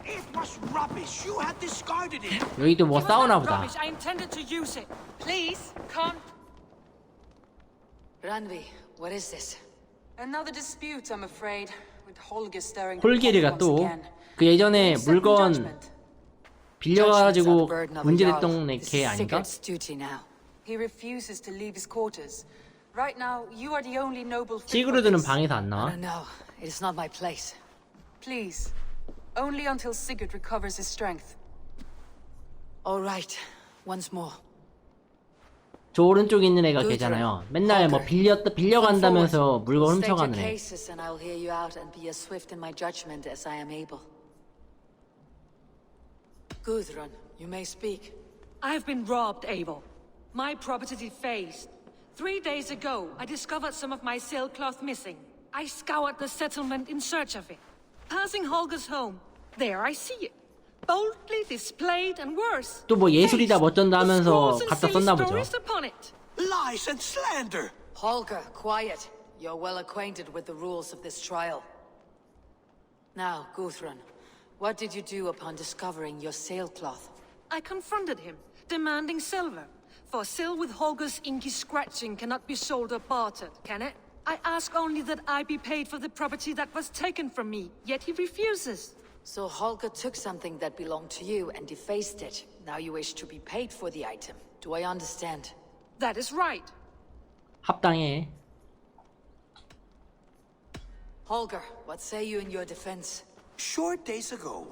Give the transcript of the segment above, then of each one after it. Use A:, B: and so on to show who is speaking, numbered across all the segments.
A: It was rubbish. You had discarded it.
B: 여기도 뭐
C: It was
B: 싸우나
C: not
B: 보다.
C: rubbish. I intended to use it. Please, come.
D: Ranvi, what is this?
E: Another dispute, I'm afraid, with Holger stirring
B: 홀게르가
E: the pot
B: 또
E: once again.
B: 그 예전에
E: Second
B: 물건
E: judgment.
B: 빌려가지고
D: Judgments are the burden of a
B: 문제됐던
D: jarl.
B: 애
D: This
B: 걔
D: is
B: 아닌가?
D: Sigurd's duty now.
E: He refuses to leave his quarters. Right now, you are the only noble fit for
B: 시그루드는
E: this.
B: 방에서 안
D: I
B: 나와?
D: don't know. It is not my place.
E: Please, only until Sigurd recovers his strength.
D: All right. Once more.
B: 저 오른쪽에 있는 애가 걔잖아요. 맨날 뭐 빌려간다면서 물건
D: State your
B: 훔쳐가는 애.
D: cases and I'll hear you out and be as swift in my judgment as I am able. Gudrun, you may speak.
C: I have been robbed, Abel. My property defaced. 3 days ago, I discovered some of my sailcloth missing. I scoured the settlement in search of it. Passing Holger's home, there I see it. Boldly displayed and worse.
B: 또 뭐 예술이다 멋쩐다 하면서
C: Scores and
B: 갖다
C: silly
B: 썼나 보죠.
C: stories upon it.
A: Lies and slander.
D: Holger, quiet. You're well acquainted with the rules of this trial. Now, Gudrun, what did you do upon discovering your sailcloth?
C: I confronted him, demanding silver. For sil with Holger's inky scratching cannot be sold or bartered, can it? I ask only that I be paid for the property that was taken from me, yet he refuses.
D: So Holger took something that belonged to you and defaced it. Now you wish to be paid for the item. Do I understand?
C: That is right.
B: 합당해.
D: Holger, what say you in your defense?
A: Short days ago,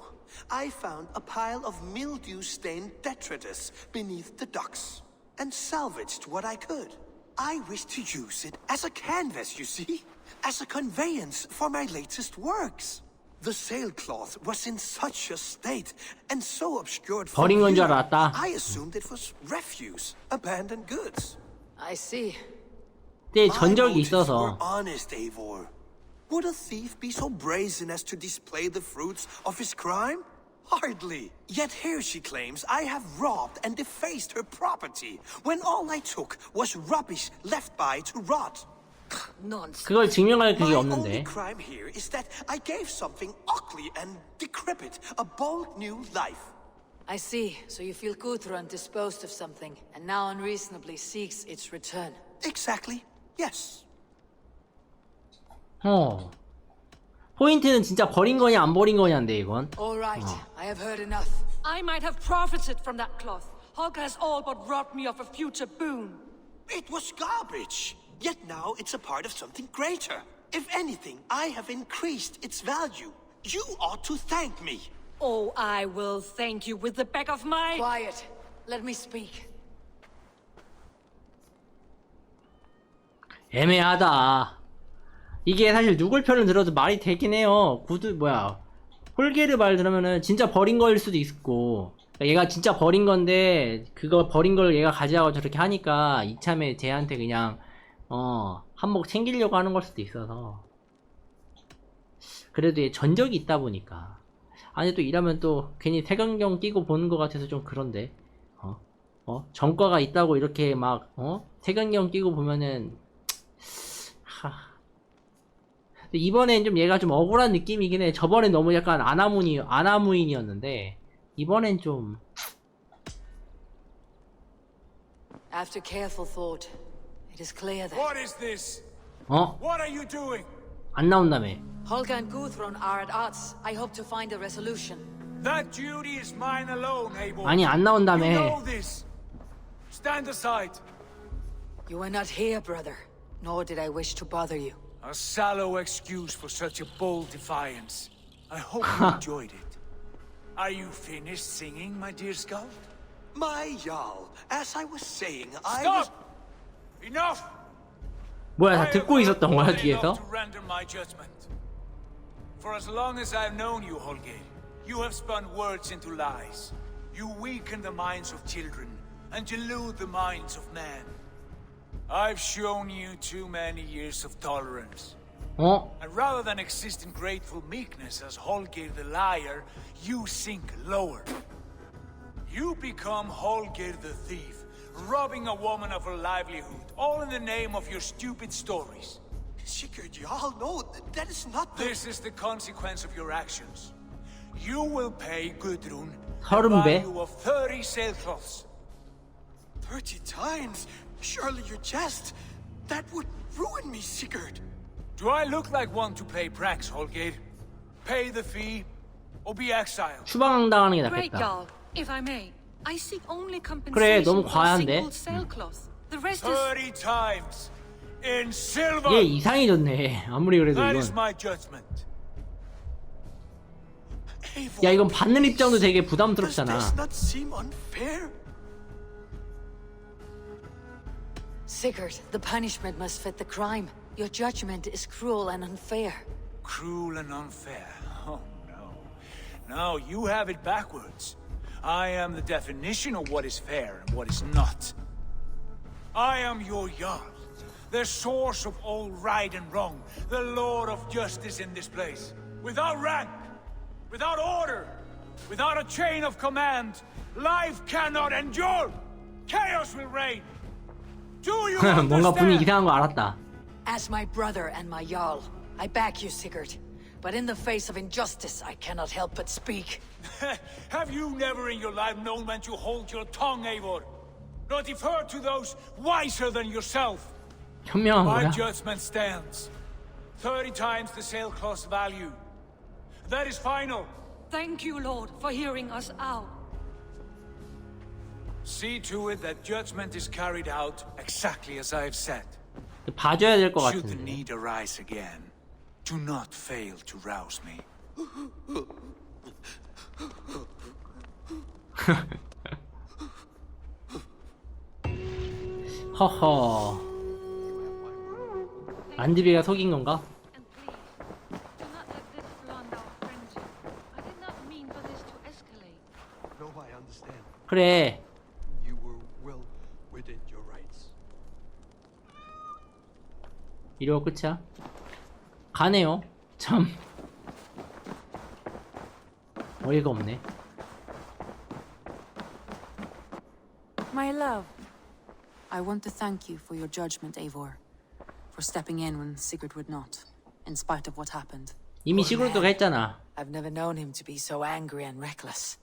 A: I found a pile of mildew-stained detritus beneath the docks, and salvaged what I could. I wish to use it as a canvas, you see? As a conveyance for my latest works. The sailcloth was in such a state, and so obscured from
B: 버린 건 줄
A: view,
B: 알았다.
A: I assumed it was refuse, abandoned goods.
D: I see.
B: 그때
A: My
B: 전적이
A: motives were
B: 있어서
A: honest, Eivor. Would a thief be so brazen as to display the fruits of his crime? Hardly. Yet here she claims I have robbed and defaced her property, when all I took was rubbish left by to rot.
C: Nonsense.
B: 그걸 증명할 그게
A: My only
B: 없는데.
A: crime here is that I gave something ugly and decrepit a bold new life.
D: I see. So you feel Gudrun disposed of something, and now unreasonably seeks its return.
A: Exactly. Yes.
B: 포인트는 진짜 버린 거냐 안 버린 거냐인데 이건.
D: All right. I have heard enough.
C: I might have profited from that cloth. Holger has all but robbed me of a future boon.
A: It was garbage. Yet now it's a part of something greater. If anything, I have increased its value. You ought to thank me.
C: Oh, I will thank you with the back of my...
D: Quiet. Let me speak.
B: 애매하다. 이게 사실 누굴 편을 들어도 말이 되긴 해요. 홀게르 말 들으면은 진짜 버린 거일 수도 있고, 그러니까 얘가 진짜 버린 건데 그거 버린 걸 얘가 가져가고 저렇게 하니까 이참에 쟤한테 그냥 한몫 챙기려고 하는 걸 수도 있어서. 그래도 얘 전적이 있다 보니까. 아니 또 이러면 또 괜히 색안경 끼고 보는 것 같아서 좀 그런데. 전과가 있다고 이렇게 막 색안경 끼고 보면은 근데 이번엔 좀 얘가 좀 억울한 느낌이긴 해. 저번엔 너무 약간 아나무인이었는데 이번엔 좀.
D: After careful thought, it is clear that
F: What is this? What are you doing?
B: 안 나온다며.
D: Holger and Gudrun are at odds. I hope to find a resolution.
F: That duty is mine alone, Abel.
B: 아니 안
F: You
B: 나온다며.
F: know this. Stand aside.
D: You were not here, brother. Nor did I wish to bother you.
F: A sallow excuse for such a bold defiance. I hope you enjoyed it. Are you finished singing, my dear scout?
A: My Jarl, as I was saying,
F: Stop! Enough!
B: 뭐야 다
F: I
B: 듣고
F: have
B: 있었던 거야
F: heard
B: 뒤에서?
F: enough to render my judgment. For as long as I've known you, Holger, you have spun words into lies. You weaken the minds of children and delude the minds of men. I've shown you too many years of tolerance. And rather than exist in grateful meekness as Holger the liar, you sink lower. You become Holger the thief, robbing a woman of her livelihood, all in the name of your stupid stories.
A: Sigurd Jarl, no, that is not the...
F: This is the consequence of your actions. You will pay Gudrun the
B: 30배?
F: value of 30 sailcloths.
A: 30 times? Surely you jest. That would ruin me, Sigurd.
F: Do I look like one to play pranks, Holgate? Pay the fee, or be exiled.
B: 추방당하는 게
C: Great,
B: 낫겠다.
C: Jarl. If I may, I seek only
B: 그래,
C: compensation
B: 너무
C: for a
B: 과한데?
C: single sailcloth. The rest is
F: 30 times in silver.
B: 얘 이상해졌네. 아무리 그래도
F: That is
B: 이건.
F: my judgment.
A: Eivor,
B: 야, 이건 받는
A: please.
B: 입장도 되게
A: Does
B: 부담스럽잖아.
A: this not seem unfair?
D: Sigurd, the punishment must fit the crime. Your judgment is cruel and unfair.
F: Cruel and unfair. Oh no. No, you have it backwards. I am the definition of what is fair and what is not. I am your Jarl, the source of all right and wrong, the Lord of justice in this place. Without rank, without order, without a chain of command, life cannot endure. Chaos will reign. Do you
B: 뭔가 분위기
F: understand?
B: 이상한 거 알았다.
D: As my brother and my Jarl, I back you, Sigurd. But in the face of injustice, I cannot help but speak.
F: Have you never in your life known when to hold your tongue, Eivor? Nor defer to those wiser than yourself?
B: 현명한
F: My
B: 거야?
F: judgment stands. 30 times the sailcloth's value. That is final.
C: Thank you, Lord, for hearing us out.
F: See to it that judgment is carried out exactly as I have said.
B: 봐줘야 될 것
F: Should the
B: 같은데.
F: need arise again, do not fail to rouse me.
B: 허허. 안드비가 속인 건가?
C: And please, do not let this blunder our friendship. I did not mean for this to escalate.
A: No, I understand.
B: 그래.
A: You were well within your rights.
B: 이러고 끝이야. 가네요. 참. 어이가 없네.
E: My love, I want to thank you for your judgment, Eivor. For stepping in when Sigurd would not, in spite of what happened.
B: 이미 시그루드가 했잖아.
D: I've never known him to be so angry and reckless.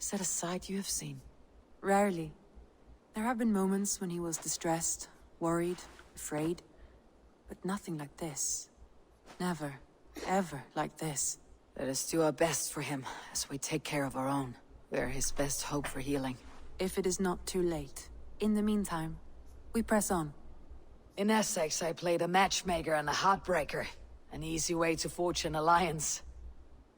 D: Is that a side you have seen?
E: Rarely. There have been moments when he was distressed, worried, afraid. But nothing like this. Never, ever like this.
D: Let us do our best for him as we take care of our own. We're his best hope for healing.
E: If it is not too late. In the meantime, we press on.
D: In Essex, I played a matchmaker and a heartbreaker. An easy way to forge an alliance.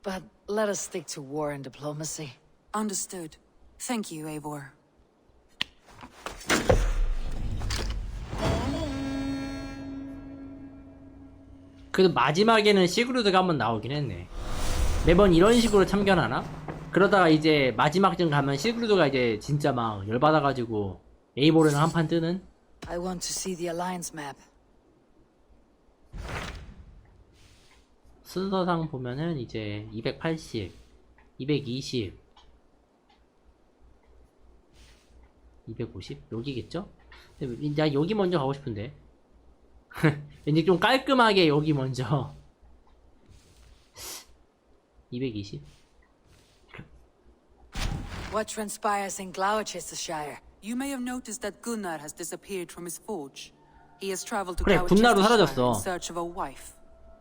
D: But let us stick to war and diplomacy.
E: Understood. Thank you, Eivor.
B: 그래도 마지막에는 시그루드가 한번 나오긴 했네. 매번 이런 식으로 참견하나? 그러다가 이제 마지막쯤 가면 시그루드가 이제 진짜 막 열받아가지고 에이보르는 한판 뜨는?
D: I want to see the alliance map.
B: 순서상 보면은 이제 280, 220, 250? 여기겠죠? 근데 나 여기 먼저 가고 싶은데. 왠지 좀 깔끔하게 여기 먼저. 220?
D: What transpires in Gloucestershire?
E: You may have noticed that Gunnar has disappeared from his forge. He has traveled to
B: 그래, 군나루
E: Gloucestershire
B: 사라졌어.
E: in search of a wife.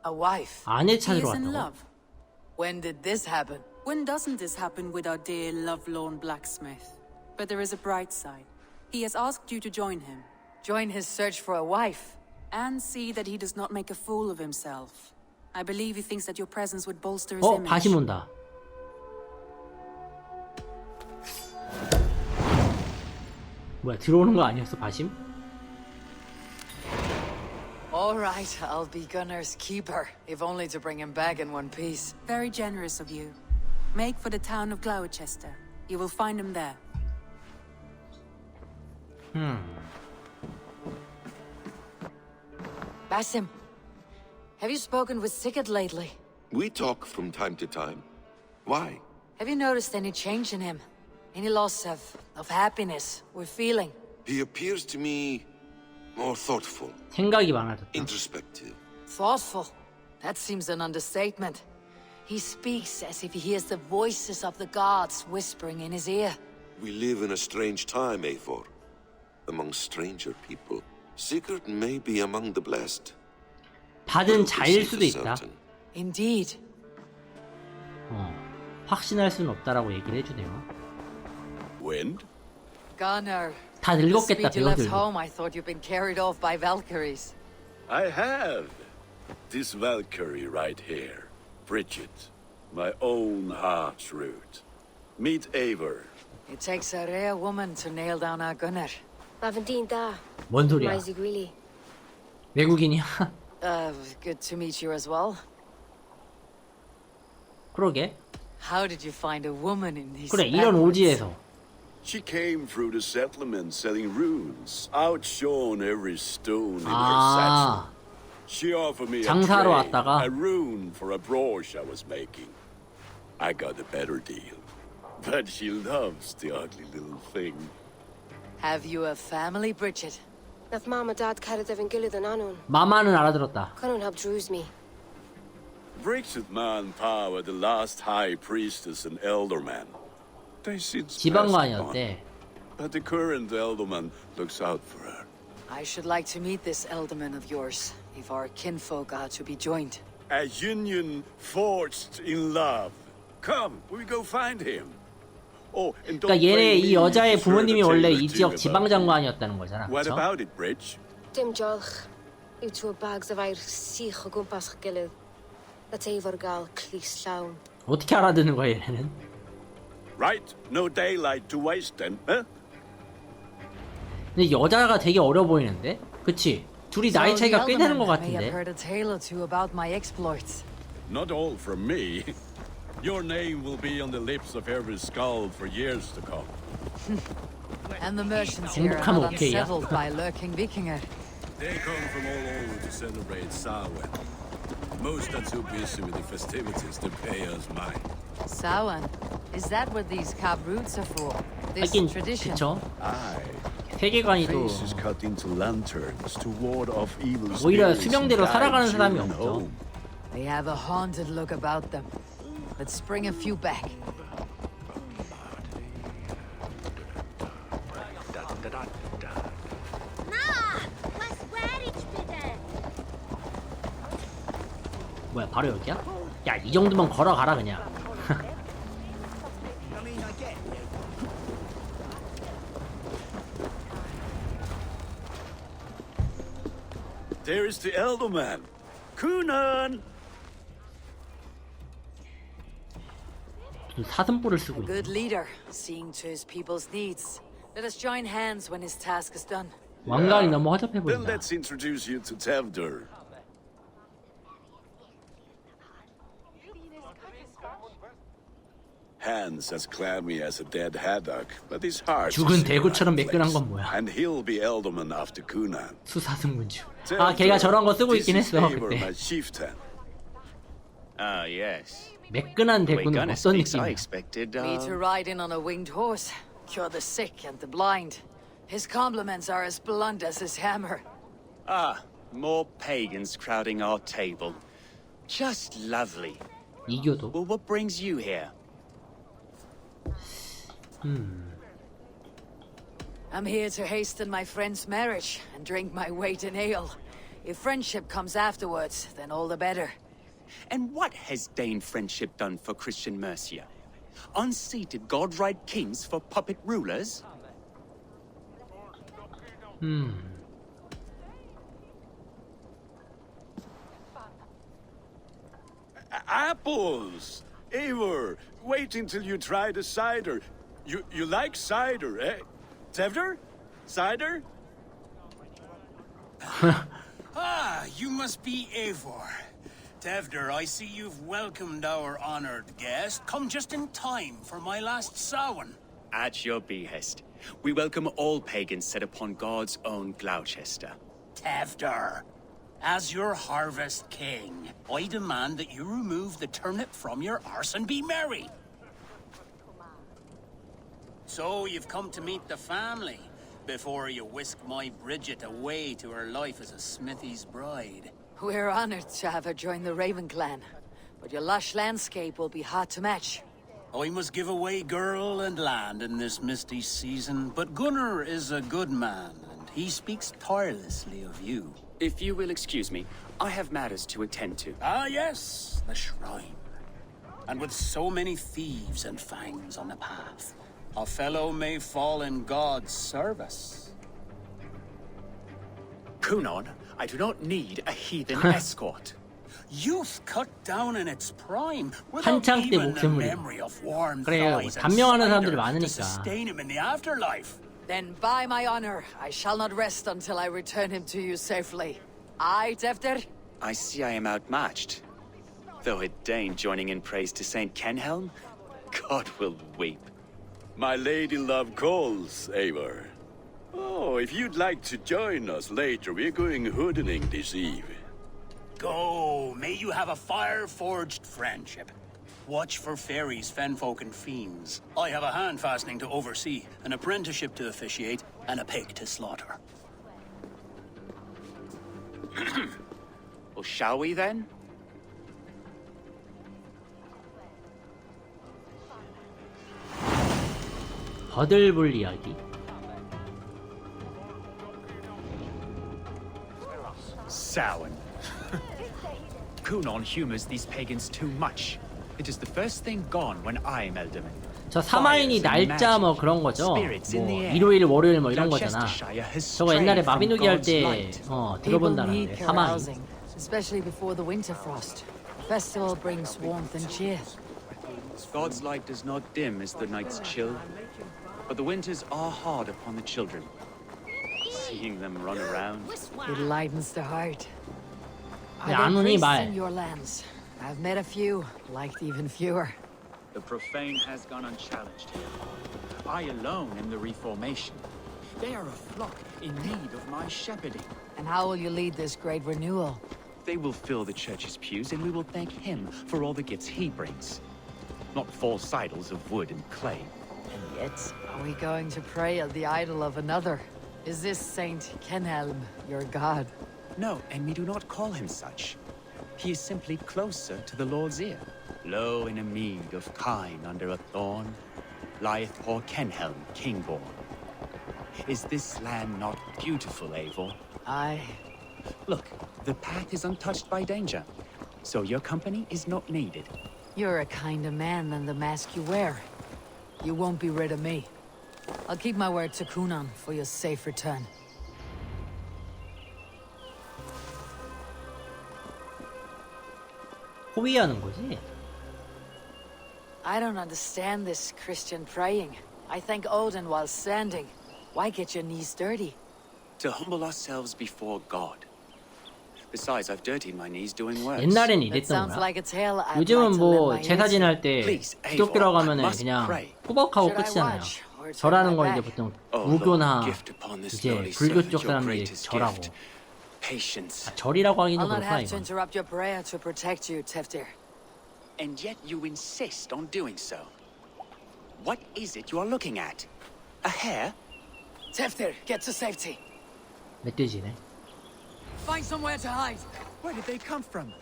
D: A wife?
B: 아내
E: He
B: 찾으러
E: is in
B: 왔다고?
E: love.
D: When did this happen?
E: When doesn't this happen with our dear lovelorn blacksmith? But there is a bright side. He has asked you to join him,
D: Join his search for a wife?
E: and see that he does not make a fool of himself. I believe he thinks that your presence would bolster his image.
B: 바심 온다. 뭐야, 들어오는 거 아니었어, 바심?
D: All right, I'll be Gunnar's keeper, if only to bring him back in one piece.
E: Very generous of you. Make for the town of Gloucester. You will find him there.
D: Basim, have you spoken with Sigurd lately?
G: We talk from time to time. Why?
D: Have you noticed any change in him? Any loss of happiness or feeling?
G: He appears to me more
B: 생각이 많아졌다.
G: introspective.
D: Thoughtful? That seems an understatement. He speaks as if he hears the voices of the gods whispering in his ear.
G: We live in a strange time, Eivor. Among stranger people. Sigurd may be among the blessed.
B: 받은 자일 수도 있다.
D: Indeed.
B: 확신할 수는 없다라고 얘기를 해주네요.
G: Wind?
D: Gunnar.
B: 다
D: The
B: 늙었겠다,
D: speed you left
B: 배우들도.
D: home, I thought you'd been carried off by Valkyries.
H: I have. This Valkyrie right here. Bridget. My own heart's root. Meet Eivor.
D: It takes a rare woman to nail down our Gunnar.
B: 뭔 소리야? 외국인이야?
D: Good to meet you as well.
B: 그러게.
D: How did you find a woman in these
B: 그래, 이런
D: backwards?
B: 오지에서.
H: She came through the settlement selling runes, outshone every stone in her
B: 아,
H: satchel. She offered me a
B: 장사하러
H: trade,
B: 왔다가.
H: a rune for a brooch I was making. I got a better deal. But she loves the ugly little thing.
D: Have you a family, Bridget?
B: 마마는 알아들었다.
H: Bridget man power the last high priestess and elderman. They since passed
B: 지방관이었대.
H: on, but the current elderman looks out for her.
D: I should like to meet this elderman of yours, if our kinfolk are to be joined.
H: A union forged in love. Come, we go find him. Oh, and don't
B: 그러니까 얘네
H: blame
B: 이
H: me
B: 여자의
H: for
B: 부모님이
H: the
B: 원래
H: tale
B: 이
H: of
B: 지역
H: Jim
B: 지방
H: about
B: 장관이었다는 거잖아.
H: What
B: 그렇죠?
H: about it, Bridge?
I: Dim jolch. Yw tŵ bags of air sych o gwmpas ych gilydd. That efo'r gael clis llawn.
B: 어떻게 알아듣는 거야 얘네는?
H: Right, no daylight to waste then, huh?
B: 근데 여자가 되게 어려 보이는데? 그치? 둘이 나이
D: So the
B: 차이가 꽤 되는 것
D: elderman may have
B: 같은데?
D: heard a tale or two about my exploits.
H: Not all from me. Your name will be on the lips of every skald for years to come.
D: And the merchants here are
B: 행복하면
D: not
B: 오케이야.
D: unsettled by lurking Vikinger.
H: They come from all over to celebrate Samhain. Most are too busy with the festivities to pay us mind.
D: Samhain? Is that what these cab routes are for? This
B: 하긴
D: tradition?
B: 그쵸?
H: Aye.
B: 세계관이 또
H: Faces cut into lanterns to ward off evil
B: 오히려
H: spirits and
B: 수명대로
H: guide
B: 살아가는 사람이
H: children
B: 없죠.
H: home.
D: They have a haunted look about them. Let's bring a few back.
B: 뭐야 바로 여기야? 야 이 정도면 걸어가라 그냥.
H: There is the elderman. Kunan!
B: 무슨 사슴뿔을 쓰고
D: A
B: 있어.
D: good leader, seeing to his people's needs. Let us join hands when his task is done.
B: 왕관이 너무 허접해
H: Then
B: 보인다.
H: let's introduce you to Tevdur. Hands as clammy as a dead haddock, but his heart
B: 죽은 대구처럼 매끈한 건 뭐야?
H: And he'll be elderman after Kunan.
B: 수사승군주. 아 걔가 저런 거 쓰고 있긴 했어 그때.
H: My chieftain.
J: Ah, yes.
B: 매끈한
J: The way
B: 대구는
J: Gunnar
B: 어떤
J: speaks, I
B: 느낌이야?
J: expected,
D: Me to ride in on a winged horse, cure the sick and the blind. His compliments are as blunt as his hammer.
J: Ah, more pagans crowding our table. Just lovely.
B: 이교도.
J: Well, what brings you here?
D: I'm here to hasten my friend's marriage and drink my weight in ale. If friendship comes afterwards, then all the better.
J: And what has Dane friendship done for Christian Mercia? Unseated god-right kings for puppet rulers?
H: Apples! Eivor, wait until you try the cider. You like cider, eh? Tevdur? Cider?
F: Ah, you must be Eivor. Tevdur, I see you've welcomed our honored guest. Come just in time for my last Samhain.
J: At your behest. We welcome all pagans set upon God's own Gloucester.
F: Tevdur, as your harvest king, I demand that you remove the turnip from your arse and be merry. So you've come to meet the family before you whisk my Bridget away to her life as a smithy's bride.
D: We're honored to have her join the Raven clan. but your lush landscape will be hard to match.
K: I must give away girl and land in this misty season, but Gunnar is a good man, and he speaks tirelessly of you.
J: If you will excuse me, I have matters to attend to.
K: Ah, yes, the shrine. And with so many thieves and fangs on the path, a fellow may fall in God's service.
J: Kunon, I do not need a heathen escort.
K: Youth cut down in its prime, without
B: 한창 때
K: even the
B: 목숨을
K: memory of warm
B: 그래요.
K: thighs and
B: 단명하는 사람들이
K: cider to
B: 많으니까.
K: sustain him in the afterlife.
D: Then by my honor, I shall not rest until I return him to you safely. Aye, Tefter?
J: I see I am outmatched. Though a Dane joining in praise to Saint Kenhelm, God will weep.
H: My lady love calls, Eivor. Oh, if you'd like to join us later, we're going hoodening this eve.
K: Go, may you have a fire-forged friendship. Watch for fairies, fenfolk, and fiends. I have a hand fastening to oversee, an apprenticeship to officiate, and a pig to slaughter.
J: Well, shall we then?
B: 버들불 이야기.
L: Samhain. Kunon humors these pagans too much. It is the first thing gone when I'm Elderman.
B: 저 사마인이 날짜 뭐 그런 거죠. 뭐 일요일, 월요일 뭐 이런 거잖아. 저거 옛날에 마비노기 할 때 들어본다는데 사마인.
D: Especially before the winter frost. The festival brings warmth and cheer.
J: God's light does not dim as the nights chill, but the winters are hard upon the children. Seeing them run around.
D: It lightens the heart.
B: 네,
D: I've
B: 안
D: been
B: 오니
D: priests
B: 말.
D: in your lands. I've met a few, liked even fewer.
L: The profane has gone unchallenged here. I alone am the Reformation. They are a flock in need of my shepherding.
D: And how will you lead this great renewal?
J: They will fill the church's pews, and we will thank him for all the gifts he brings. Not false idols of wood and clay.
D: And yet, are we going to pray at the idol of another? Is this Saint Kenhelm your god?
J: No, and we do not call him such. He is simply closer to the Lord's ear. Low in a mead of kine under a thorn, lieth poor Kenhelm, kingborn. Is this land not beautiful, Eivor?
D: Aye.
J: Look, the path is untouched by danger, so your company is not needed.
D: You're a kinder man than the mask you wear. You won't be rid of me. I'll keep my word to Kunan for your safe return.
B: 호위하는 거지.
D: I don't understand this Christian praying. I thank Odin while standing. Why get your knees dirty?
J: To humble ourselves before God. Besides, I've dirtied my knees doing worse.
B: 옛날엔
D: That sounds
B: 이랬던
D: like
B: 거야.
D: a tale I'd
B: 요즘은
D: like to lend
B: 뭐
D: my ear
B: 제사
D: to.
B: 지날 때 기독교라고 하면은 그냥 꾸벅하고
D: Should I
B: 끝이잖아요.
D: watch or turn
B: 절하는
D: my
B: 거 이제
D: back?
B: 보통
J: Oh,
B: 무교나
J: Lord, gift upon this
B: 이제
J: lowly
B: 불교
J: servant
B: 쪽
J: your
B: 사람들이
J: greatest
B: 절하고.
J: gift. Patience.
B: 절이라고 하기는
D: I'll not
B: 그렇구나
D: have to
B: 이건.
D: interrupt your prayer to protect you, Teftir.
J: And yet you insist on doing so. What is it you are looking at? A hare?
D: Teftir, get to safety.
B: 멧돼지네.
D: Find somewhere to hide.
L: Where did they come from?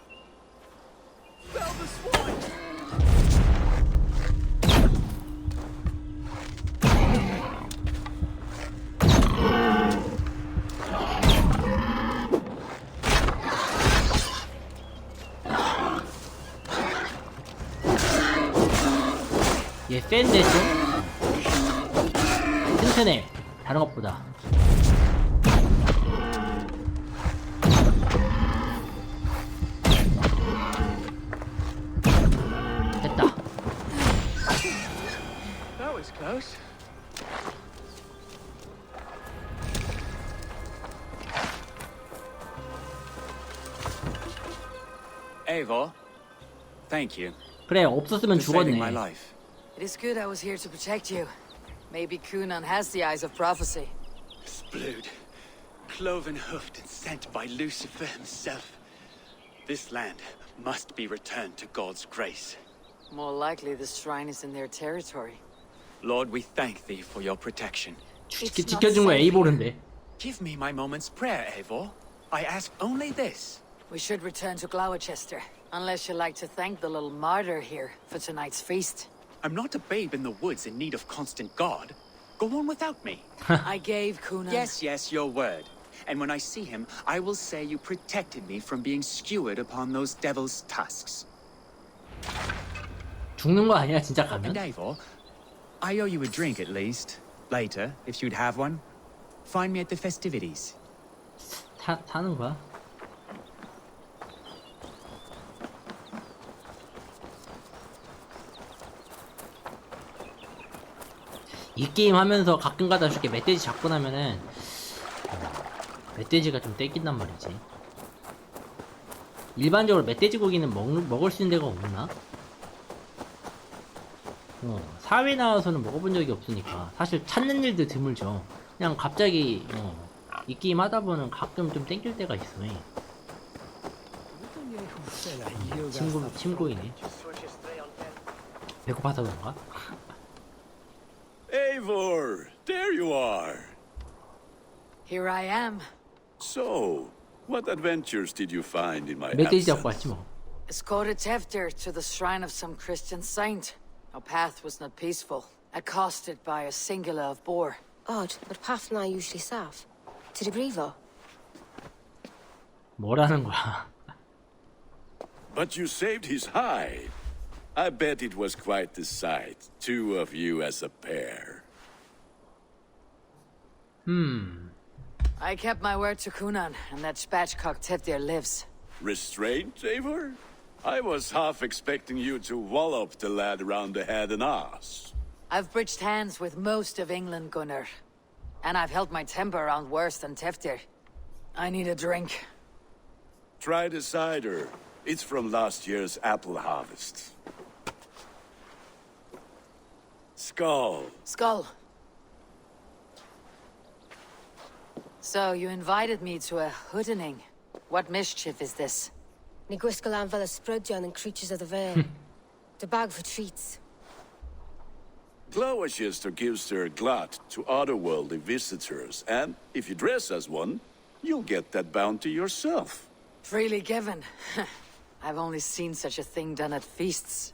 B: 얘 센데 좀? 튼튼해. 다른 것보다. 됐다.
L: That was close.
J: Eivor, thank you
B: 그래 없었으면
J: for saving my
B: 죽었네.
J: life.
D: It is good I was here to protect you. Maybe Kunan has the eyes of prophecy.
J: Splood, cloven hoofed and sent by Lucifer himself. This land must be returned to God's grace.
D: More likely the shrine is in their territory.
J: Lord, we thank thee for your protection.
D: It's not
B: 지켜준 거
D: safe
B: 에이보른데.
J: Give me my moment's prayer, Eivor. I ask only this.
D: We should return to Gloucester, unless you'd like to thank the little martyr here for tonight's feast.
J: I'm not a babe in the woods in need of constant guard. Go on without me.
D: I gave Cunan...
J: Yes, your word. And when I see him, I will say you protected me from being skewered upon those devil's tusks.
B: 죽는 거 아니야 진짜
J: And
B: 가면?
J: Eivor, I owe you a drink at least. Later, if you'd have one. Find me at the festivities.
B: 타는 거야? 이 게임 하면서 가끔가다 이렇게 멧돼지 잡고 나면은 멧돼지가 좀 땡긴단 말이지. 일반적으로 멧돼지 고기는 먹을 수 있는 데가 없나? 사회 나와서는 먹어본 적이 없으니까 사실 찾는 일도 드물죠. 그냥 갑자기 이 게임 하다 보면 가끔 좀 땡길 때가 있어. 침고이네. 배고파서 그런가?
H: Eivor, there you are.
D: Here I am.
H: So, what adventures did you find in my
B: 멧돼지 잡고
H: absence?
B: 왔지 뭐.
D: Escorted Tefter to the shrine of some Christian saint. Our path was not peaceful, accosted by a singular of boar.
I: Odd, but path and I usually serve. To the Brievo.
B: 뭐라는 거야?
H: But you saved his hide. I bet it was quite the sight, two of you as a pair.
D: I kept my word to Cunan, and that spatchcock Teftir lives.
H: Restraint, Eivor? I was half expecting you to wallop the lad around the head and ass.
D: I've bridged hands with most of England, Gunnar. And I've held my temper around worse than Teftir. I need a drink.
H: Try the cider. It's from last year's apple harvest. Skull.
D: Skull. So, you invited me to a hoodening. What mischief is this?
I: Ni gwisgal an fel ysbrydion and creatures of the Vale. The bag for treats.
H: Gloucester gives their glut to otherworldly visitors, and if you dress as one, you'll get that bounty yourself.
D: Freely given. I've only seen such a thing done at feasts.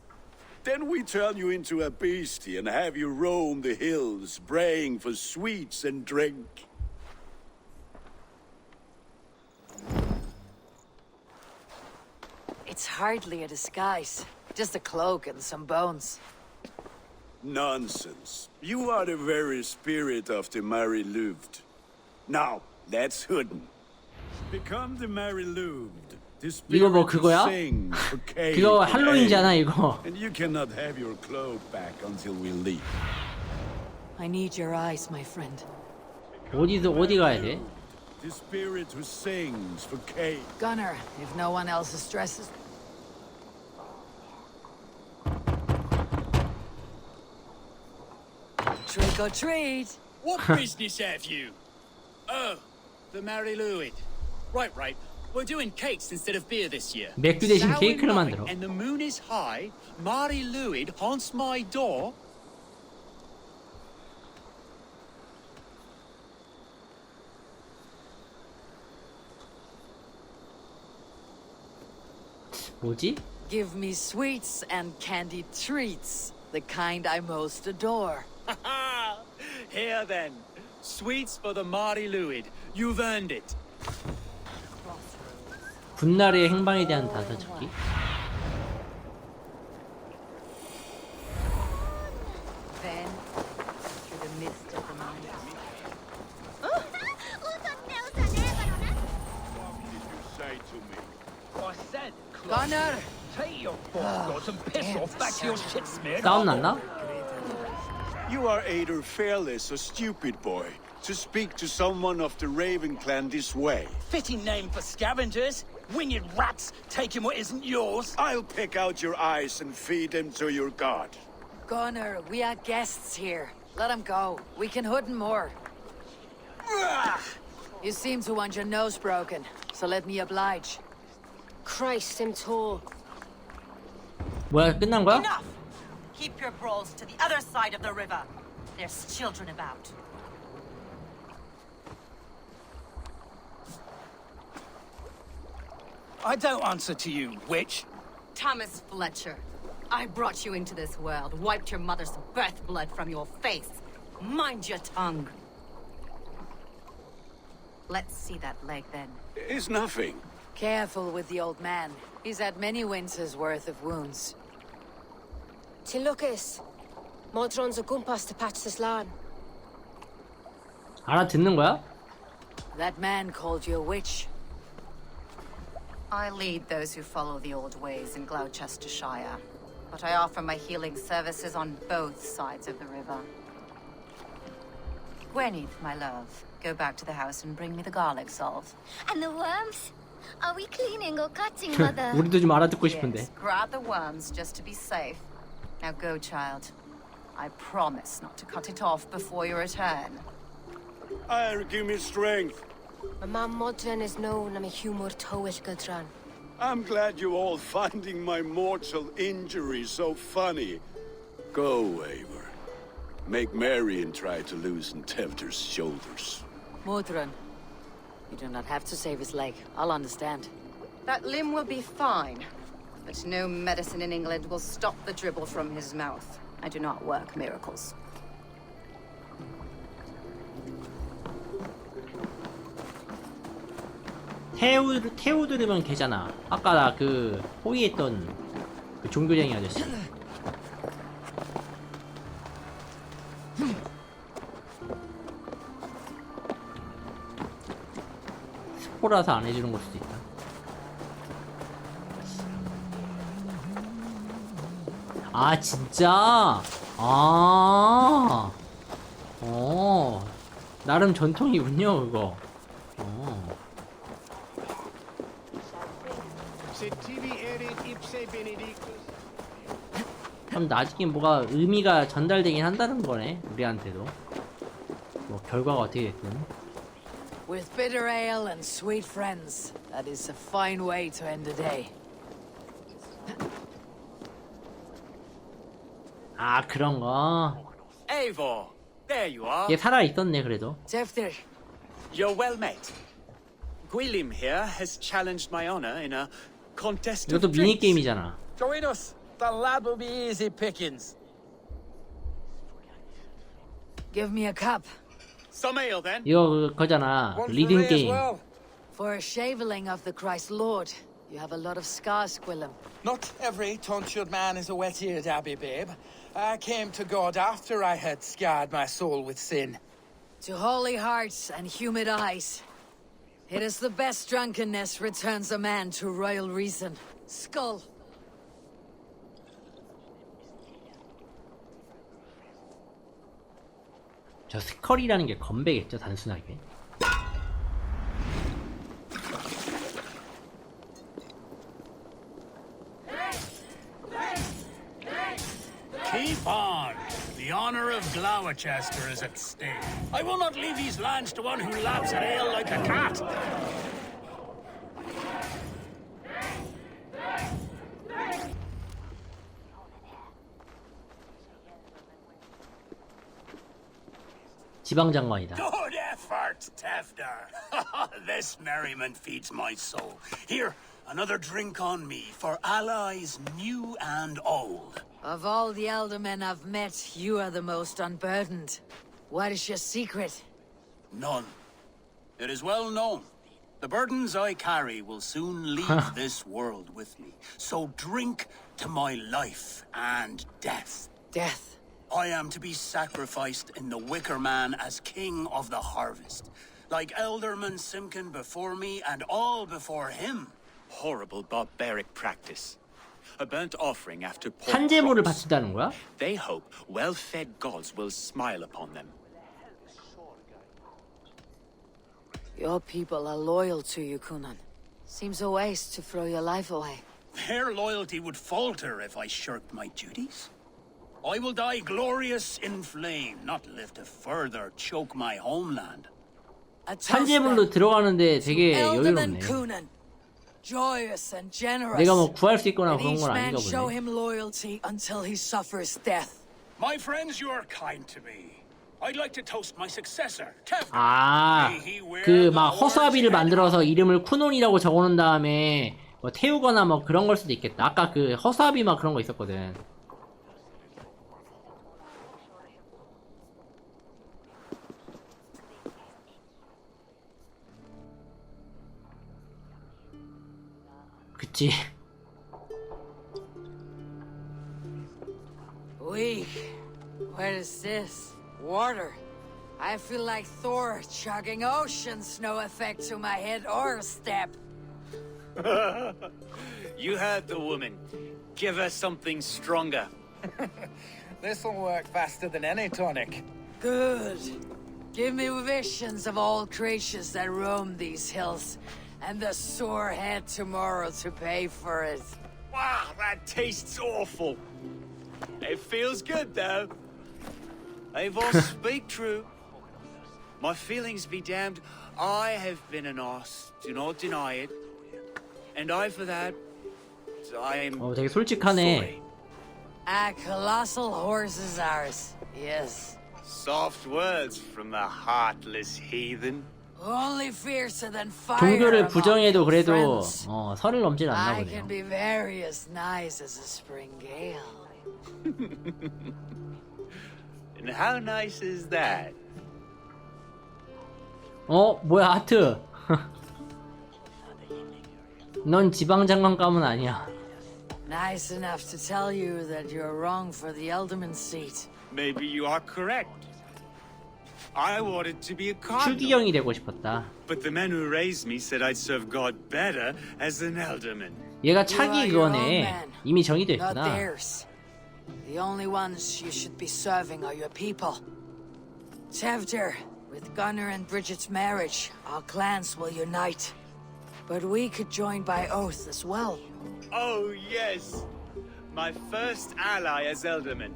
H: Then we turn you into a beastie and have you roam the hills, braying for sweets and drink.
D: It's hardly a disguise. Just a cloak and some bones.
H: Nonsense. You are the very spirit of the Mary Louved. Now, let's hoodin. Become the Mary Louved. The
B: 이거 뭐
H: spirit who
B: 그거야?
H: sings for cake
B: 그거
H: and
B: 할로윈이잖아
H: ale.
B: 이거.
H: And you cannot have your cloak back until we leave.
D: I need your eyes, my friend.
B: 어디 가야 돼?
H: The spirit who sings for cake.
D: Gunnar, if no one else stresses... Trick or treat!
K: What business have you? Oh, the Mary Louis. Right. We're doing cakes instead of beer this year.
B: 맥주 대신
J: Thou
B: 케이크를
J: in night,
B: 만들어.
J: And the moon is high. Mari Luid haunts my door.
B: 뭐지?
D: Give me sweets and candied treats, the kind I most adore.
J: Here then. Sweets for the Mari Luid. You've earned it.
B: 군날의 행방에 대한 단서 찾기.
D: Then, through the mist of the night.
H: Say to me.
K: I said,
D: Gunnar!
K: take your boss and piss off back to your shit smeared.
B: 싸움 났나?
H: You are either fearless or stupid, boy, to speak to someone of the Raven clan this way.
K: Fitting name for scavengers. Winged rats taking what isn't yours.
H: I'll pick out your eyes and feed them to your god.
D: Gunnar, we are guests here. Let him go. We can hood more. You seem to want your nose broken, so let me oblige.
I: Christ, him tall.
B: 뭐야 끝난 거야?
M: Enough! Keep your brawls to the other side of the river. There's children about.
K: I don't answer to you, witch.
M: Thomas Fletcher, I brought you into this world, wiped your mother's birth blood from your face. Mind your tongue. Let's see that leg then.
H: It's nothing.
D: Careful with the old man. He's had many winters' worth of wounds.
I: Till Lucas. Modron's a gumpas to patch this lawn.
B: 알아듣는 거야?
D: That man called you a witch.
M: I lead those who follow the old ways in Gloucestershire, but I offer my healing services on both sides of the river. Gwyneth, my love, go back to the house and bring me the garlic salt.
N: And the worms? Are we cleaning or cutting, Mother?
B: 우리도 좀 알아듣고 싶은데.
M: Yes, grab the worms just to be safe. Now go, child. I promise not to cut it off before your return.
H: Give me strength.
I: My mam Modron is known am a humor towish Gudran.
H: I'm glad you all finding my mortal injury so funny. Go, Eivor. Make merry and try to loosen Tevder's shoulders.
D: Modron, you do not have to save his leg. I'll understand.
M: That limb will be fine, but no medicine in England will stop the dribble from his mouth. I do not work miracles.
B: 테우드르면 걔잖아. 아까 나 그 호위했던 그 종교쟁이 아저씨. 스포라서 안 해주는 걸 수도 있다. 아 진짜? 나름 전통이군요 그거. 그럼 나중에 뭐가 의미가 전달되긴 한다는 거네 우리한테도. 뭐 결과가 어떻게 됐든.
D: With bitter ale and sweet friends, that is a fine way to end the day.
B: 아 그런 거.
J: Eivor, there you are.
B: 얘 살아 있었네 그래도.
D: Tevdir,
J: You're well met. Gwilym here has challenged my honor in a contest of
B: 이것도 미니
J: drinks.
B: 게임이잖아.
O: Join us. The lad will be easy pickings.
D: give me a cup.
J: Some ale then.
B: 이거 그거잖아.
O: One for
B: 리딩
O: me as
B: 게임.
O: well.
D: For a shaveling of the Christ Lord, you have a lot of scars, Gwillem.
O: Not every tonsured man is a wet-eared abbey, babe. I came to God after I had scarred my soul with sin.
D: To holy hearts and humid eyes. It is the best drunkenness returns a man to royal reason. Skull.
B: 저 스컬이라는 게 건배겠죠 단순하게.
K: Keep on. The honor of Gloucester is at stake. I will not leave these lands to one who laps at ale like a cat.
B: 지방장관이다.
K: Good effort, Tevder. This merriment feeds my soul. Here, another drink on me for allies new and old.
D: Of all the elder men I've met, you are the most unburdened. What is your secret?
K: None. It is well known. The burdens I carry will soon leave this world with me. So drink to my life and death.
D: Death.
K: I am to be sacrificed in the Wicker Man as king of the harvest. Like Elderman Simkin before me and all before him.
J: Horrible barbaric practice. A burnt offering after pork
B: 산재물을
J: crops.
B: 바친다는 거야?
J: They hope well-fed gods will smile upon them.
D: Your people are loyal to you, Kunan. Seems a waste to throw your life away.
K: Their loyalty would falter if I shirked my duties. I will die glorious in flame, not live to further choke my homeland.
B: 산재물로 들어가는데 되게
D: Elderman
B: 여유롭네.
D: Kunan. Joyous and generous.
B: 내가 뭐 구할 수 있거나
D: And
B: 그런
D: each
B: 건
D: man
B: 아닌가
D: show
B: 보네.
D: him loyalty until he suffers death.
K: My friends, you are kind to me. I'd like to toast my successor, Tevder.
B: 아,
K: May he wear
B: 그
K: the
B: 막
K: horse
B: 허수아비를
K: head
B: 만들어서 이름을 쿠논이라고 적어놓은 다음에 뭐 태우거나 뭐 그런 걸 수도 있겠다. 아까 그 허수아비 막 그런 거 있었거든. 그치.
D: Weak. What is this? Water. I feel like Thor chugging ocean snow effect to my head or step.
J: You heard the woman. Give her something stronger.
O: This'll work faster than any tonic.
D: Good. Give me visions of all creatures that roam these hills, and the sore head tomorrow to pay for it.
J: Wow, that tastes awful. It feels good, though. Eivor, speak true. My feelings be damned. I have been an ass. Do not deny it. And I, for that, I am
B: 되게 솔직하네.
J: sorry.
D: A colossal horse is ours. Yes.
J: Soft words from the heartless heathen.
D: Only fiercer than fire.
B: 종교를 부정해도
D: among
B: 그래도
D: friends.
B: 선을 넘질 않나
D: I
B: 보네요.
D: can be very as nice as a spring gale.
J: And how nice is that?
B: 뭐야 하트. 넌 지방장관감은 아니야.
D: Nice enough to tell you that you're wrong for the Elderman seat.
J: Maybe you are correct. I wanted to be a cardinal.
B: 추기경이 되고 싶었다.
J: But the men who raised me said I'd serve God better as an elderman.
B: 얘가
D: You are
B: 차기
D: your own
B: 그거네.
D: man,
B: 이미 정의돼
D: not
B: 있구나.
D: theirs. The only ones you should be serving are your people. Tevder, with Gunnar and Bridget's marriage, our clans will unite. But we could join by oath as well.
J: Oh, yes. My first ally as Elderman.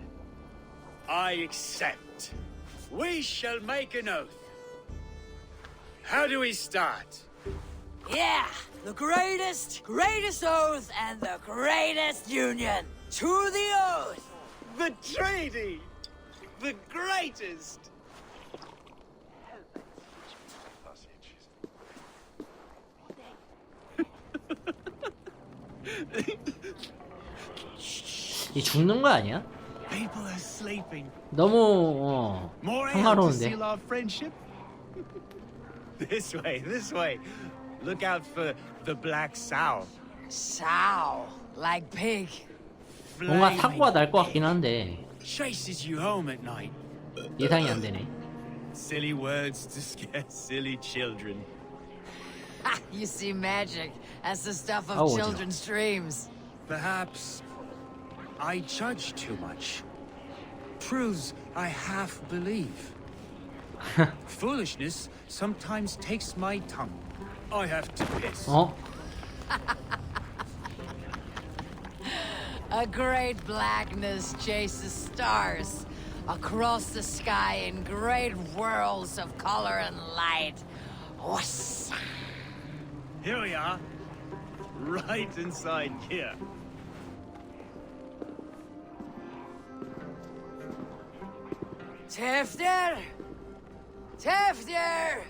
J: I accept. We shall make an oath. How do we start?
D: Yeah, the greatest oath and the greatest union. To the oath!
J: The treaty! The greatest!
B: 이 죽는 거 아니야?
J: People are sleeping.
B: 너무
J: More ale to
B: 평화로운데.
J: seal our friendship? This way. Look out for the black sow.
D: Sow, like pig.
B: 뭔가 사고가 날 것 같긴 한데
J: Chases you home at night.
B: 예상이 안 되네.
J: Silly words to scare silly children.
D: You see magic as the stuff of
B: 어지러워.
D: children's dreams.
J: Perhaps I judge too much. Proves I half believe. Foolishness sometimes takes my tongue. I have to piss.
D: A great blackness chases stars across the sky in great whirls of color and light. Whoosh.
J: Here we are. Right inside here.
D: Tefter! Tefter!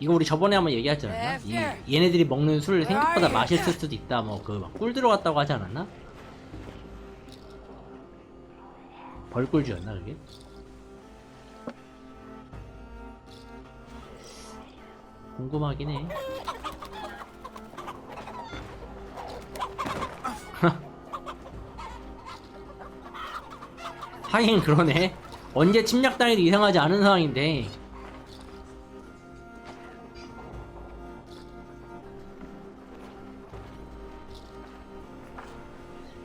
B: 이거 우리 저번에 한번 얘기하지 않았나? 얘네들이 먹는 술 생각보다 맛있을 수도 있다. 뭐 그 막 꿀 들어갔다고 하지 않았나? 벌꿀주였나 그게? 궁금하긴 해. 하긴 그러네. 언제 침략당해도 이상하지 않은 상황인데.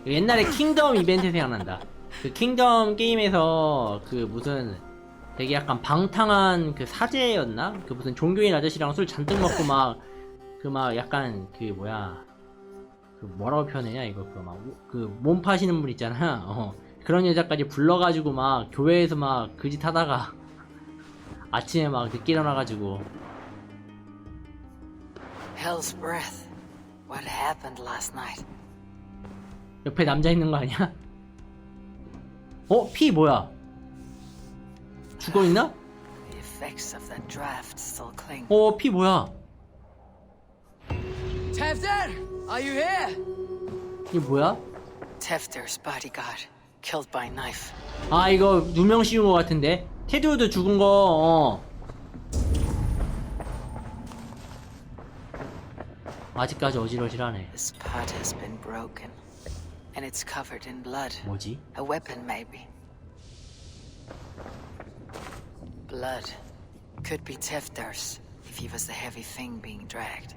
B: 옛날에 킹덤 이벤트 생각난다. 그 킹덤 게임에서 그 무슨 되게 약간 방탕한 그 사제였나? 그 무슨 종교인 아저씨랑 술 잔뜩 먹고 막 그 막 약간 그 뭐야 그 뭐라고 표현하냐 이거 그 막 그 몸 파시는 분 있잖아. 그런 여자까지 불러가지고 막 교회에서 막 그 짓 하다가 아침에 막 늦게 일어나가지고.
D: Hell's breath. What happened last night?
B: 옆에 남자 있는 거 아니야? 피 뭐야? 죽어있나?
D: If effects of that draft still cling.
B: 피 뭐야?
D: Tevder, are you here?
B: 이게 뭐야?
D: Tevder's bodyguard, killed by knife.
B: 아 이거 누명 씌운 것 같은데. 테두드 죽은 거. 아직까지 어질어질하네.
D: This pot has been broken, and it's covered in blood.
B: 뭐지?
D: A weapon, maybe. Blood. Could be Tevder's, if he was the heavy thing being dragged.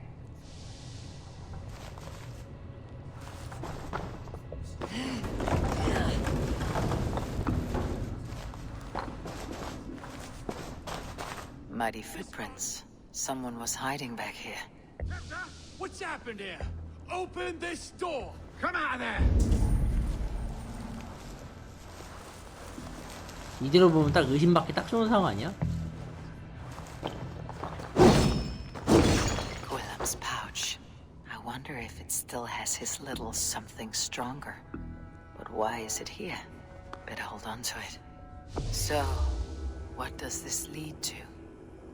D: Muddy footprints. Someone was hiding back here.
F: What's happened here? Open this door! Come out of there!
B: 이대로 보면 딱 의심받기 딱 좋은 상황 아니야?
D: Gwilym's pouch. I wonder if it still has his little something stronger. But why is it here? Better hold on to it. So, what does this lead to?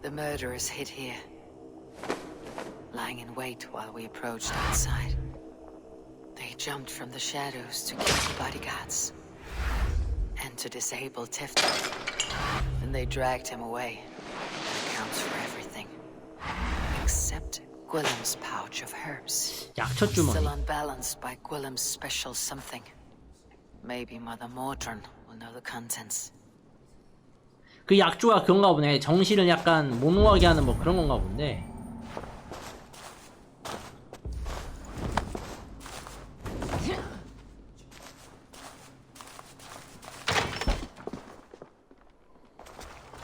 D: The murderers hid here, lying in wait while we approached outside. They jumped from the shadows to kill the bodyguards and to disable Tevder. Then they dragged him away. That accounts for everything, except Gwilym's pouch of herbs.
B: 약초 주머니.
D: Still unbalanced by Gwilym's special something. Maybe Mother Mordred will know the contents.
B: 그 약주가 그런가 보네. 정신을 약간 몽롱하게 하는 뭐 그런 건가 본데.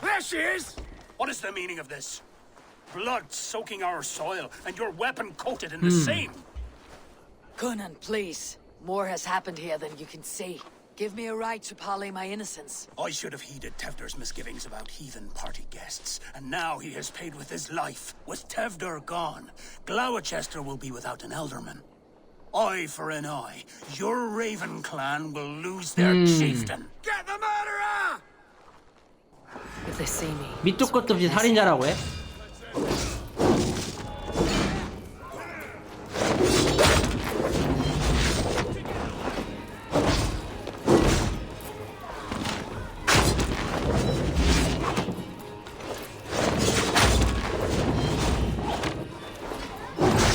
F: There she is!
K: What is the meaning of this? Blood soaking our soil, and your weapon coated in the same.
D: Conan, please. More has happened here than you can see. Give me a right to parley my innocence.
K: I should have heeded Tevder's misgivings about heathen party guests, and now he has paid with his life. With Tevder gone, Gloucester will be without an elderman. Eye for an eye. Your Raven clan will lose their chieftain.
F: Get the murderer!
D: If they see me,
B: 밑도 끝도 없이 살인자라고 해?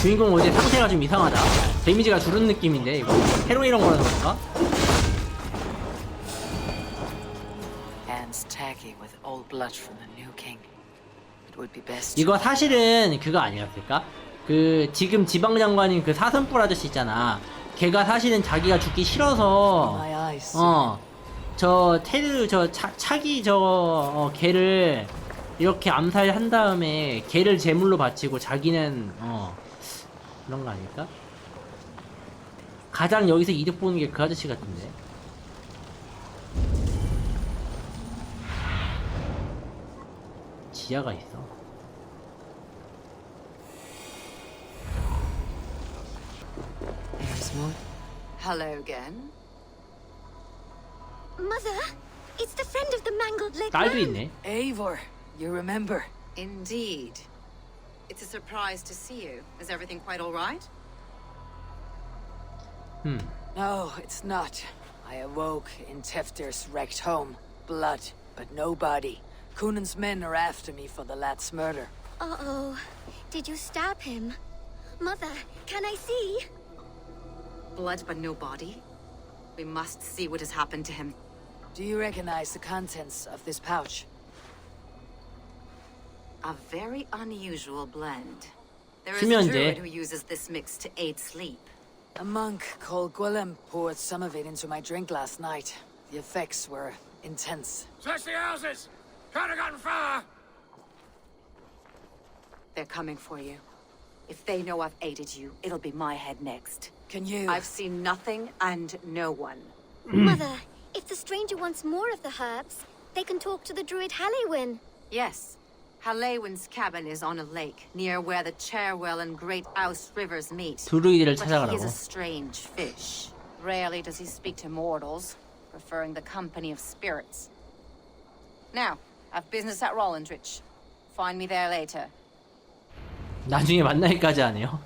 B: 주인공 어제 상태가 좀 이상하다. 데미지가 줄은 느낌인데 이거 헤로인 이런 거라서 그런가?
D: hands taggy with old blood from the new king. It would be best.
B: 이거 사실은 그거 아니었을까? 그 지금 지방장관인 그 사슴뿔 아저씨 있잖아. 걔가 사실은 자기가 죽기 싫어서 저 테드 저 차기 걔를 이렇게 암살한 다음에 걔를 제물로 바치고 자기는 그런 거 아닐까? 가장 여기서 이득 보는 게 그 아저씨 같은데. 지하가 있어.
M: Hello again.
N: Mother, it's the friend of the mangled leg
B: 딸도
N: man.
B: 있네.
D: Eivor, you remember?
M: Indeed. It's a surprise to see you. Is everything quite all right?
D: No, it's not. I awoke in Tevder's wrecked home. Blood, but no body. Conan's men are after me for the lad's murder.
N: Uh-oh. Did you stab him? Mother, can I see?
M: Blood but no body? We must see what has happened to him.
D: Do you recognize the contents of this pouch?
M: A very unusual blend. There is a
B: 수면제.
M: druid who uses this mix to aid sleep.
D: A monk called Gwilym poured some of it into my drink last night. The effects were intense.
F: Search the houses! Can't have gotten far!
M: They're coming for you. If they know I've aided you, it'll be my head next.
D: Can you...
M: I've seen nothing and no one.
N: Mother, if the stranger wants more of the herbs, they can talk to the druid Halewyn.
M: Yes. Halewyn's cabin is on a lake, near where the Cherwell and Great Ouse rivers meet.
B: druid를
M: But
B: 찾아가라고.
M: he is a strange fish. Rarely does he speak to mortals, preferring the company of spirits. Now, Have business at Rollindrich. Find me there later.
B: 나중에 만나기까지 하네요.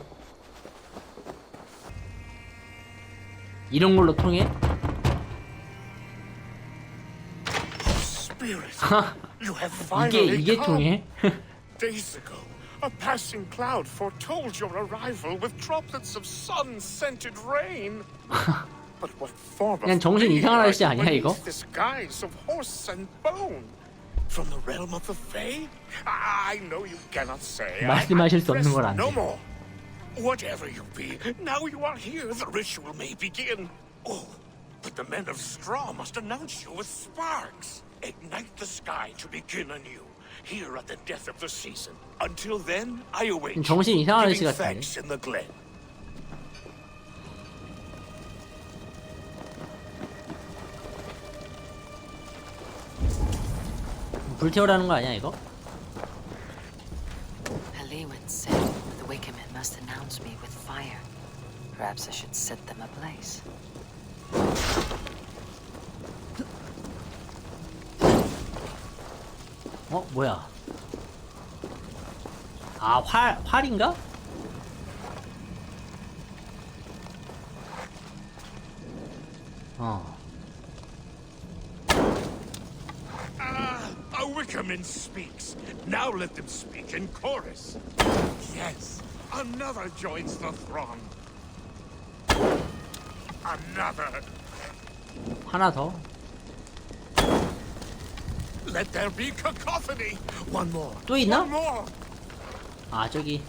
B: 이런 걸로 통해?
P: You have finally
B: 이게
P: come.
B: 통해?
P: Days ago, a passing cloud foretold your arrival with droplets of sun-scented rain. But what form
B: 그냥
P: of
B: 정신
P: being
B: 이상한
P: are
B: 아저씨
P: you
B: 아니야 이거?
P: beneath this guise of horse and bone? From the realm of the Fae? I know you cannot say.
B: 말씀하실 수 없는 걸 안
P: No
B: 돼.
P: more. Whatever you be, now you are here, the ritual may begin. Oh, but the men of straw must announce you with sparks. Ignite the sky to begin anew, here at the death of the season. Until then, I await you,
B: 정신 이상한 아저씨
P: giving
B: 같은데.
P: thanks in the glen.
B: 불태우라는 거 아니야 이거?
D: Halewin said the Wickermen must announce me with fire. Perhaps I should set them ablaze.
B: 뭐야? 아, 활인가?
P: A Wickerman speaks. Now let them speak in chorus. Yes, another joins the throng. Another.
B: 하나 더.
P: Let there be cacophony. One more.
B: 또 있나?
P: One more.
B: 아, 저기.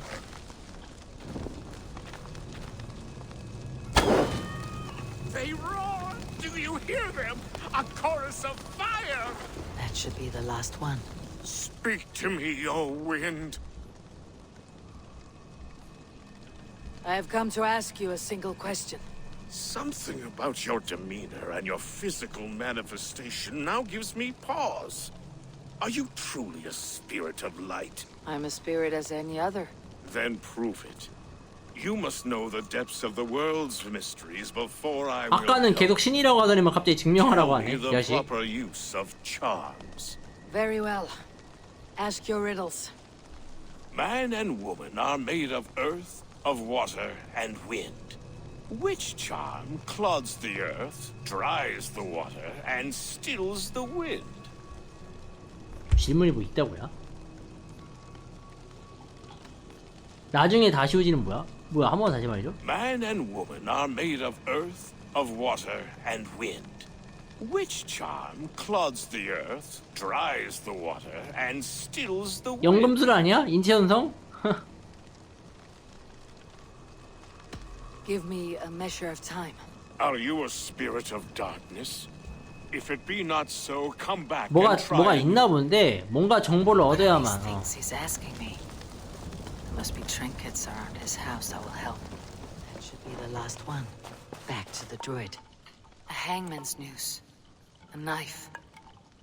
P: They roar. Do you hear them? A chorus of fire.
D: That should be the last one.
P: Speak to me, O wind.
D: I have come to ask you a single question.
P: Something about your demeanor and your physical manifestation now gives me pause. Are you truly a spirit of light?
D: I'm a spirit as any other.
P: Then prove it. You must know the depths of the world's mysteries before I will
B: 아까는
P: help.
B: 계속 신이라고 하더니만 갑자기 증명하라고
P: Tell me
B: 하네, 이
P: the
B: 자식.
P: proper use of charms.
D: Very well. Ask your riddles.
P: Man and woman are made of earth, of water, and wind. Which charm clods the earth, dries the water, and stills the wind?
B: 질문이 뭐 있다고요? 나중에 다시 오지는 뭐야? 뭐야, 한 번 다시 말해줘.
P: Man and woman are made of earth, of water, and wind. Which charm clods the earth, dries the water, and stills the wind?
B: 연금술 아니야? 인체현성?
D: Give me a measure of time.
P: Are you a spirit of darkness? If it be not so, come back
B: 뭐가
P: and try.
B: 있나 본데 뭔가 정보를 얻어야만.
D: Things he's asking me. There must be trinkets around his house that will help. That should be the last one. Back to the druid. A hangman's noose. A knife.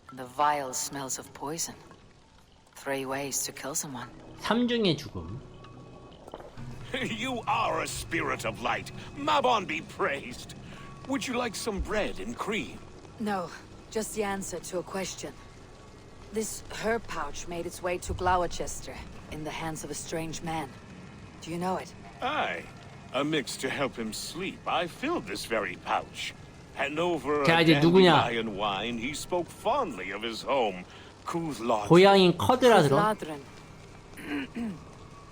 D: And the vile smells of poison. 3 ways to kill someone.
B: 삼중의 죽음.
P: You are a spirit of light. Mabon be praised. Would you like some bread and cream?
D: No, just the answer to a question. This herb pouch made its way to Gloucester in the hands of a strange man. Do you know it?
P: Aye. A mix to help him sleep. I filled this very pouch. And over
B: 자,
P: a
B: 이제 누구냐?
P: dandelion wine, he spoke fondly of his home, Kuzladron.
B: 고향인 커드라드론.
D: Ladrin.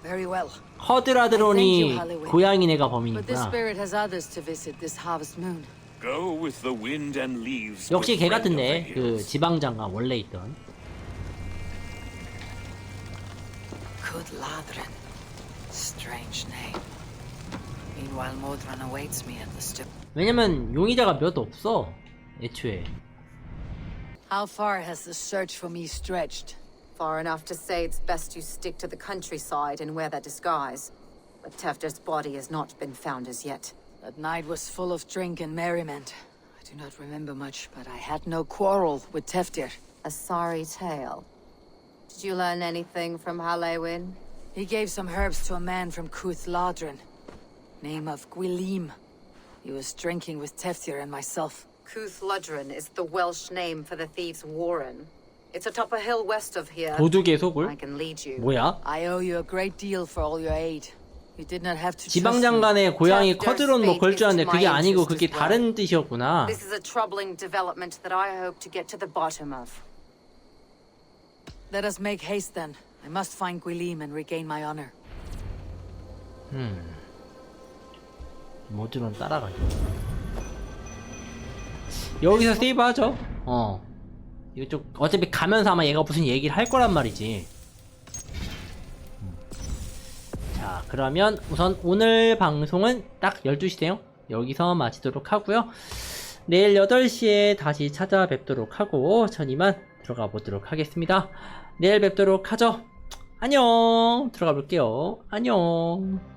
D: Very well.
B: 커드라드론이 고향인 애가
D: But this
B: 범인이구나.
D: spirit has others to visit this harvest moon.
P: Go with the wind and leaves.
B: 역시 걔
P: befriend of the
B: 같은데 그
P: hills.
B: 지방장관 원래 있던.
D: Ladrin. Strange name. Meanwhile, Modron awaits me at the stoop.
B: 왜냐면 용의자가 몇 없어 애초에.
D: How far has the search for me stretched?
M: Far enough to say it's best you stick to the countryside and wear that disguise. But Tefder's body has not been found as yet.
D: That night was full of drink and merriment. I do not remember much, but I had no quarrel with Tefdir.
M: A sorry tale. Did you learn anything from Halewin?
D: He gave some herbs to a man from Ladrin. Name of Gwilim. He was drinking with Tefdir and myself.
M: Lodrin is the Welsh name for the thieves' warren. It's atop a hill west of here.
B: 도둑의 소굴?
M: I can lead you.
B: 뭐야?
D: I owe you a great deal for all your aid. You did not have to
B: 지방장관의 고향이 커드론 뭐 그럴 줄 알았는데 그게 아니고 그게 다른 뜻이었구나.
M: This is a troubling development that I hope to get to the bottom of.
D: Let us make haste then. I must find Guilim and regain my honor.
B: 모드론 따라가기. 여기서 세이브 하죠. 이쪽 어차피 가면서 아마 얘가 무슨 얘기를 할 거란 말이지. 자, 그러면 우선 오늘 방송은 딱 12시네요. 여기서 마치도록 하고요. 내일 8시에 다시 찾아뵙도록 하고 전 이만 들어가 보도록 하겠습니다. 내일 뵙도록 하죠. 안녕. 들어가 볼게요. 안녕.